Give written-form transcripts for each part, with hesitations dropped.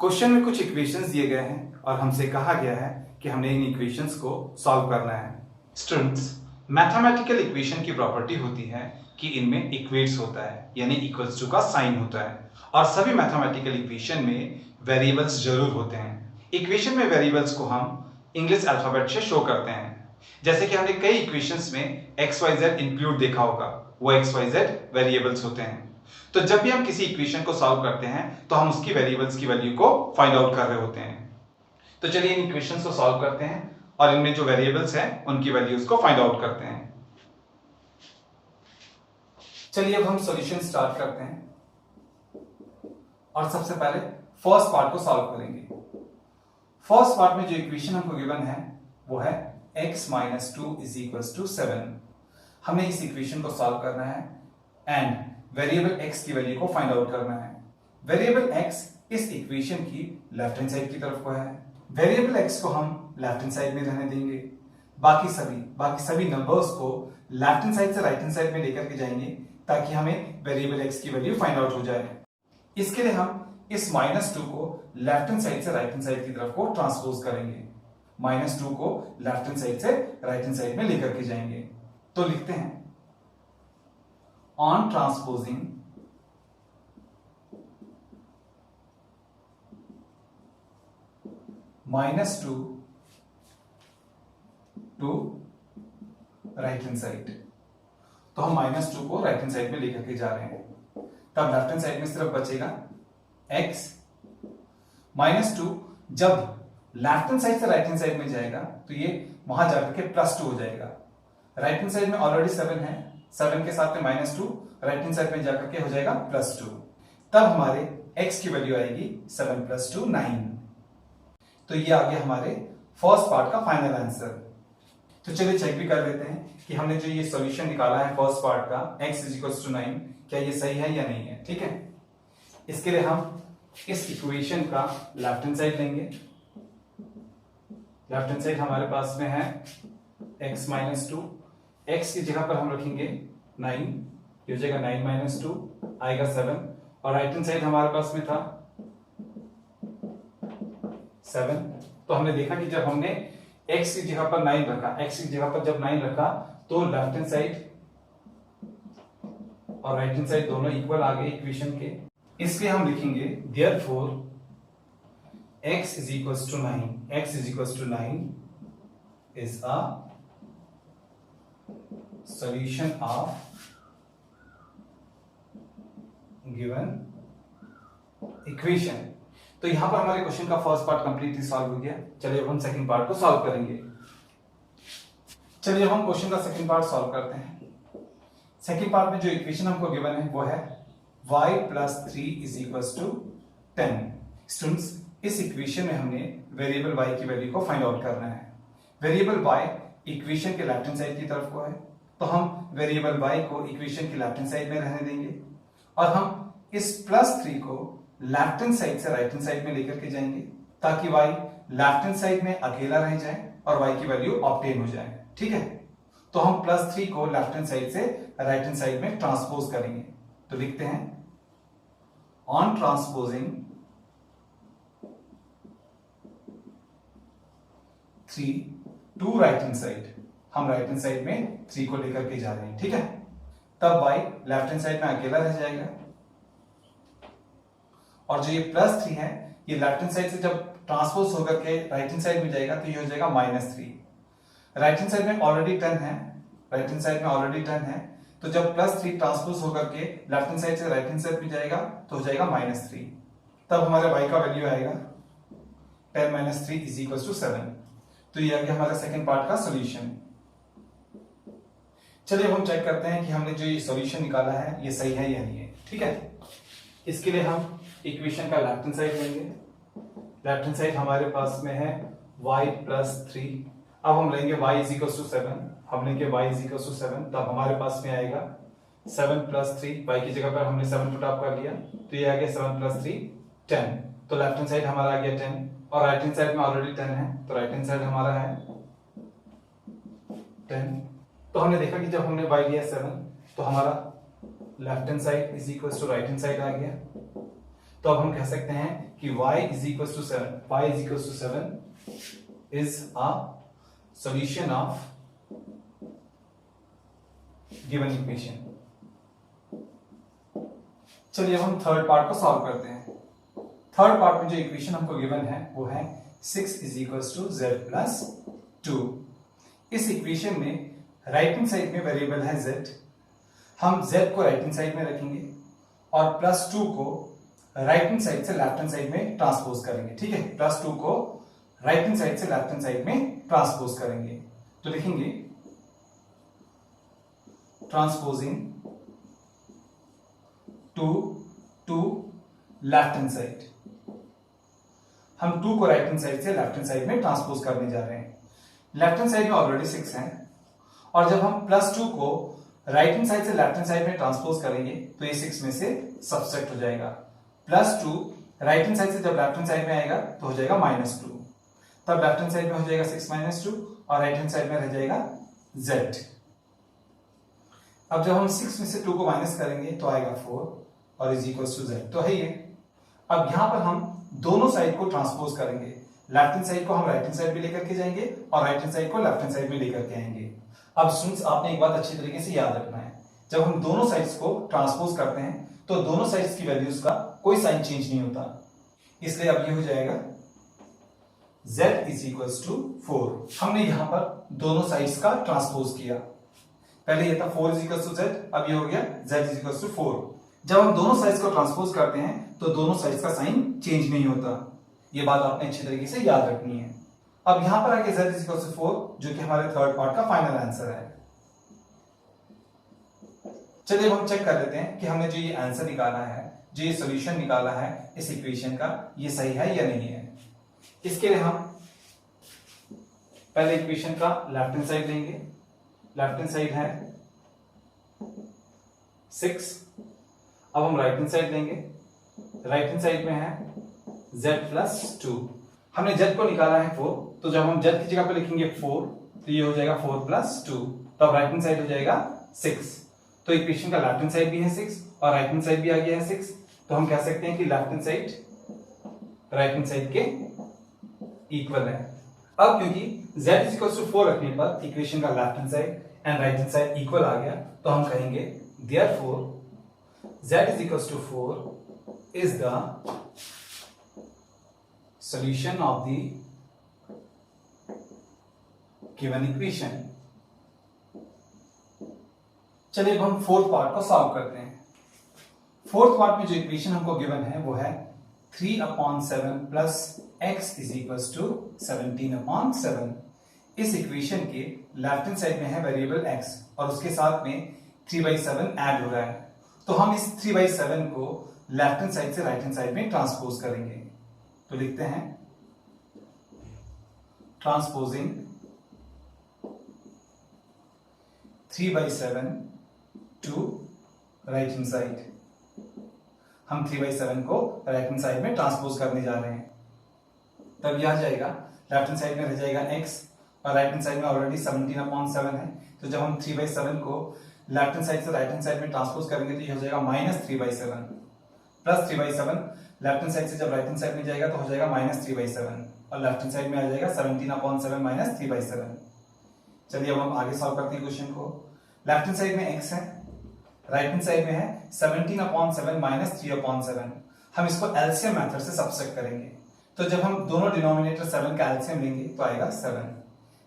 Question में कुछ equations दिए गए हैं और हमसे कहा गया है कि हमने इन इक्वेशंस को सॉल्व करना है। स्टूडेंट्स, मैथमेटिकल इक्वेशन की प्रॉपर्टी होती है कि इनमें इक्वेट्स होता है, यानी इक्वल्स टू का साइन होता है, और सभी मैथमेटिकल इक्वेशन में वेरिएबल्स जरूर होते हैं। इक्वेशन में वेरिएबल्स को हम इंग्लिश अल्फाबेट से शो करते हैं। जैसे कि हमने कई इक्वेशंस में XYZ इंक्लूड देखा होगा, वो XYZ वेरिएबल्स होते हैं। तो जब भी हम किसी इक्वेशन को सॉल्व करते हैं तो हम उसकी वेरिएबल्स की वैल्यू को फाइंड आउट कर रहे होते हैं। तो चलिए इन इक्वेशंस को सॉल्व करते हैं और इनमें जो वेरिएबल्स हैं उनकी वैल्यूज को फाइंड आउट करते हैं। चलिए अब हम सॉल्यूशन स्टार्ट करते हैं और सबसे पहले फर्स्ट पार्ट को सॉल्व करेंगे। फर्स्ट पार्ट में जो इक्वेशन हमको गिवन है वो है x - 2 = 7। हमें इस इक्वेशन को सॉल्व करना है एंड वेरिएबल x की वैल्यू को फाइंड आउट करना है। वेरिएबल x इस इक्वेशन की लेफ्ट हैंड साइड की तरफ को है। वेरिएबल x को हम लेफ्ट हैंड साइड में रहने देंगे। बाकी सभी नंबर्स को लेफ्ट हैंड साइड से राइट हैंड साइड में लेकर के जाएंगे ताकि हमें वेरिएबल x की वैल्यू फाइंड आउट हो जाए। इसके लिए हम इस -2 को लेफ्ट हैंड साइड से राइट हैंड साइड की तरफ को ट्रांसपोज करेंगे। -2 को लेफ्ट हैंड साइड से राइट हैंड साइड में लेकर के जाएंगे। तो लिखते हैं on transposing -2 to right hand side. तो हम -2 को राइट हैंड साइड में लेकर के जा रहे हैं। तब लेफ्ट हैंड साइड में सिर्फ बचेगा x। -2 जब लेफ्ट हैंड साइड से राइट हैंड साइड में जाएगा तो ये वहां जाकर के +2 हो जाएगा। राइट हैंड साइड में ऑलरेडी 7 है, 7 के साथ में -2 राइट हैंड साइड में जाकर के हो जाएगा +2। तब हमारे x की वैल्यू आएगी 7 + 2 9। तो ये आ गया हमारे फर्स्ट पार्ट का फाइनल आंसर। तो चलिए चेक भी कर लेते हैं कि हमने जो ये सॉल्यूशन निकाला है फर्स्ट पार्ट का x = 9, क्या ये सही है या नहीं है। ठीक है, इसके लिए हम इस इक्वेशन का लेफ्ट हैंड साइड लेंगे। लेफ्ट हैंड साइड हमारे पास में है x - 2, x की जगह पर हम रखेंगे 9, ये हो जाएगा 9 - 2 आएगा 7, और राइट हैंड साइड हमारे पास में था 7। तो हमने देखा कि जब हमने x की जगह पर 9 रखा, x की जगह पर जब 9 रखा तो लेफ्ट हैंड साइड और राइट हैंड साइड दोनों इक्वल आ गए इक्वेशन के। इसलिए हम लिखेंगे therefore x = 9, x = 9 is a solution of given equation। तो यहां पर हमारे क्वेश्चन का फर्स्ट पार्ट कंप्लीटली सॉल्व हो गया। चलिए अब हम सेकंड पार्ट को सॉल्व करेंगे। चलिए हम क्वेश्चन का सेकंड पार्ट सॉल्व करते हैं। सेकंड पार्ट में जो इक्वेशन हमको गिवन है वो है y + 3 = 10। स्टूडेंट्स, इस इक्वेशन में हमने वेरिएबल y की वैल्यू को फाइंड आउट करना है। वेरिएबल y इक्वेशन के लेफ्ट हैंड साइड की तरफ को है, तो हम वेरिएबल y को इक्वेशन की लेफ्ट हैंड साइड में रहने देंगे और हम इस +3 को लेफ्ट हैंड साइड से राइट हैंड साइड में लेकर के जाएंगे ताकि y लेफ्ट हैंड साइड में अकेला रह जाए और y की वैल्यू ऑब्टेन हो जाए। ठीक है, तो हम +3 को लेफ्ट हैंड साइड से राइट हैंड साइड में ट्रांसपोज करेंगे। तो लिखते हैं on transposing 3 to right hand side, हम राइट हैंड साइड में 3 को लेकर के जा रहे हैं। ठीक है, तब y लेफ्ट हैंड साइड में अकेला रह जाएगा और जो ये +3 है ये लेफ्ट हैंड साइड से जब ट्रांसपोज होकर के राइट हैंड साइड में जाएगा तो ये हो जाएगा -3। राइट हैंड साइड में ऑलरेडी 10 है, राइट हैंड साइड में ऑलरेडी 10 है, तो जब +3 ट्रांसपोज होकर के लेफ्ट हैंड साइड से राइट हैंड साइड में जाएगा तो हो जाएगा -3। तब हमारे y का वैल्यू आएगा 10 - 3 = 7। तो ये आ गया हमारा सेकंड पार्ट का सॉल्यूशन। चलिए हम चेक करते हैं कि हमने जो ये सॉल्यूशन निकाला है ये सही है या नहीं है। ठीक है, इसके लिए हम इक्वेशन का लेफ्ट हैंड साइड लेंगे। लेफ्ट हैंड साइड हमारे पास में है y + 3। अब हम लेंगे y = 7, हम लेंगे y = 7, तब हमारे पास में आएगा 7 + 3, y की जगह पर हमने 7 पुट अप कर लिया तो ये आ गया 7 + 3 10। तो लेफ्ट हैंड साइड हमारा आ गया 10 और राइट हैंड साइड में ऑलरेडी 10 है, तो राइट हैंड साइड हमारा है 10। तो हमने देखा कि जब हमने y लिया 7 तो हमारा left hand side is equal to right hand side आ गया। तो अब हम कह सकते हैं कि y is equal to 7, y is equal to 7 is a solution of given equation. चलिए अब हम थर्ड पार्ट को सॉल्व करते हैं। थर्ड पार्ट में जो इक्वेशन हमको गिवन है वो है 6 is equal to z plus 2। इस इक्वेशन में राइट हैंड साइड में वेरिएबल है z, हम z को राइट हैंड साइड में रखेंगे और प्लस 2 को राइट हैंड साइड से लेफ्ट हैंड साइड में ट्रांसपोज करेंगे। ठीक है, प्लस 2 को राइट हैंड साइड से लेफ्ट हैंड साइड में ट्रांसपोज करेंगे तो लिखेंगे transposing to left hand side. हम 2 को राइट हैंड साइड से लेफ्ट हैंड साइड में ट्रांसपोज करने जा रहे हैं। लेफ्ट हैंड साइड में ऑलरेडी 6 है और जब हम प्लस 2 को राइट हैंड साइड से लेफ्ट हैंड साइड में ट्रांसपोज करेंगे तो ये 6 में से सब्ट्रैक्ट हो जाएगा। प्लस 2 राइट हैंड साइड से जब लेफ्ट हैंड साइड में आएगा तो हो जाएगा -2, तब लेफ्ट हैंड साइड में हो जाएगा 6 - 2 और राइट हैंड साइड में रह जाएगा z। अब जब हम 6 में से 2 को माइनस करेंगे तो आएगा 4 और इज इक्वल टू z, तो है ये। अब यहां पर हम दोनों साइड को ट्रांसपोज करेंगे, लेफ्ट हैंड साइड को हम राइट हैंड साइड में लेकर के जाएंगे और राइट हैंड साइड को लेफ्ट हैंड साइड में लेकर के आएंगे। अब स्टूडेंट्स आपने एक बात अच्छी तरीके से याद रखना है, जब हम दोनों साइड्स को ट्रांसपोज करते हैं तो दोनों साइड्स की वैल्यूज का कोई साइन चेंज नहीं होता, इसलिए अब ये हो जाएगा z इज इक्वल टू 4। हमने यहां पर दोनों साइड्स का ट्रांसपोज किया, पहले ये था 4 इज इक्वल टू z, अब ये हो गया z इज इक्वल टू 4। जब हम दोनों साइड्स को ट्रांसपोज करते हैं तो दोनों साइड्स का साइन चेंज नहीं होता, ये बात आपने अच्छी तरीके से याद रखनी है। अब यहां पर आगे z इज इक्वल टू 4 जो कि हमारे थर्ड पार्ट का फाइनल आंसर है। चलिए अब हम चेक कर लेते हैं कि हमने जो ये आंसर निकाला है, जो ये सॉल्यूशन निकाला है इस इक्वेशन का, ये सही है या नहीं है। इसके लिए हम पहले इक्वेशन का लेफ्ट हैंड साइड लेंगे, लेफ्ट हैंड साइड है 6। अब हम राइट हैंड साइड लेंगे, राइट हैंड साइड में है z प्लस 2। हमने z को निकाला है 4, तो जब हम z की जगह पे लिखेंगे 4 तो ये हो जाएगा 4 प्लस 2, तो अब राइट हैंड साइड हो जाएगा 6। तो इक्वेशन का लेफ्ट हैंड साइड भी है 6 और राइट हैंड साइड भी आ गया है 6, तो हम कह सकते हैं कि left hand side right hand side के इक्वल है। अब क्योंकि z इज इक्वल टू 4 रखने पर इक्वेशन का left hand side and right hand side equal आ गया, तो हम कहेंगे therefore z is equals to 4 is the solution of the given equation। चलिए अब हम फोर्थ पार्ट को सॉल्व करते हैं। फोर्थ पार्ट में जो इक्वेशन हमको गिवन है वो है 3/7 plus x is equal to 17/7। इस इक्वेशन के लेफ्ट हैंड साइड में है वेरिएबल x और उसके साथ में 3/7 ऐड हो रहा है, तो हम इस 3/7 को लेफ्ट हैंड साइड से राइट हैंड साइड में ट्रांसपोज करेंगे। तो लिखते हैं transposing 3/7 to right hand side. हम 3/7 को राइट हैंड साइड में ट्रांसपोज करने जा रहे हैं, तब यह आ जाएगा लेफ्ट हैंड साइड में रह जाएगा x और राइट हैंड साइड में ऑलरेडी 17/7 है, तो जब हम 3/7 को लेफ्ट हैंड साइड से राइट हैंड साइड में ट्रांसपोज करेंगे तो ये हो जाएगा -3/7 प्लस 3/7। लेफ्ट हैंड साइड से जब राइट हैंड साइड में जाएगा तो हो जाएगा -3/7 और लेफ्ट हैंड साइड में आ जाएगा 17/7 -3/7। चलिए अब हम आगे सॉल्व करते हैं क्वेश्चन को। लेफ्ट हैंड साइड में x है, राइट हैंड साइड में है 17/7 -3/7। हम इसको एलसीएम मेथड से सब्ट्रैक्ट करेंगे, तो जब हम दोनों डिनोमिनेटर 7 का एलसीएम लेंगे तो आएगा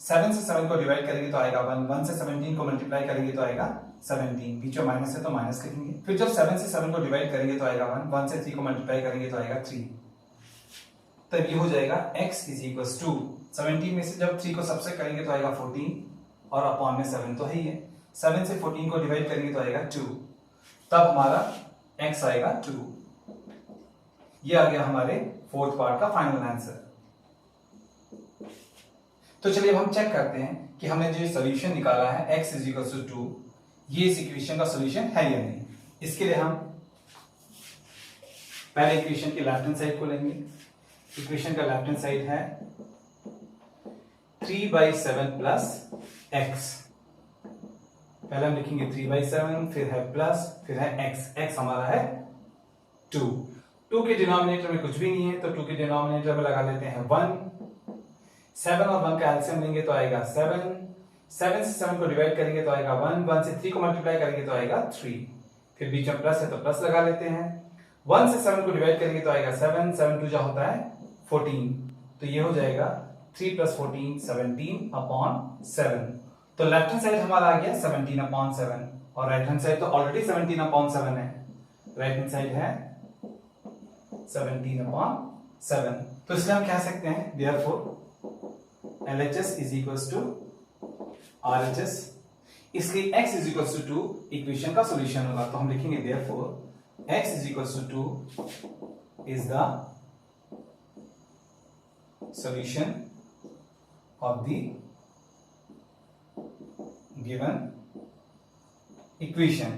7 से 7 को डिवाइड करेंगे तो आएगा 1 से 17 को मल्टीप्लाई करेंगे तो आएगा 17, बीच में माइनस है तो माइनस लिखेंगे। फिर जब 7 से 7 को डिवाइड करेंगे तो आएगा 1 से 3 को मल्टीप्लाई करेंगे तो आएगा 3। तब ये हो जाएगा x इज इक्वल टू 17 में से जब 3 को सब्ट्रैक्ट करेंगे तो आएगा 14 और अपॉन में 7 तो है ही है। 7 से 14 को डिवाइड करेंगे तो आएगा 2, तब हमारा x आएगा 2। ये आ गया हमारे फोर्थ पार्ट का फाइनल आंसर। तो चलिए अब हम चेक करते हैं कि हमने जो सॉल्यूशन निकाला है x इज इक्वल टू 2, ये इस इक्वेशन का सॉल्यूशन है या नहीं। इसके लिए हम पहले इक्वेशन के लेफ्ट हैंड साइड को लेंगे। इक्वेशन का लेफ्ट हैंड साइड है 3/7 प्लस x। पहले हम लिखेंगे 3/7, फिर है प्लस, फिर है x हमारा है 2। 2 के डिनोमिनेटर में कुछ भी नहीं है, तो 2 के डिनोमिनेटर में लगा लेते हैं 1। 7 और 1 का एलसीएम लेंगे तो आएगा 7। 7 से 7 को डिवाइड करेंगे तो आएगा 1। 1 से 3 को मल्टीप्लाई करेंगे तो आएगा 3। फिर बीच में प्लस है तो प्लस लगा लेते हैं। 1 से 7 को डिवाइड करेंगे तो आएगा 7। 7 2 जा होता है 14, तो ये हो जाएगा 3 + 14 17/7। तो लेफ्ट हैंड साइड हमारा आ गया 17/7 और राइट हैंड साइड तो ऑलरेडी 17/7 है। राइट हैंड साइड है 17/7, तो इसलिए हम कह सकते हैं therefore LHS is equals to RHS। इसलिए x is equals to 2 equation का सॉल्यूशन होगा, तो हम लिखेंगे therefore x is equals to 2 is the solution of the given equation।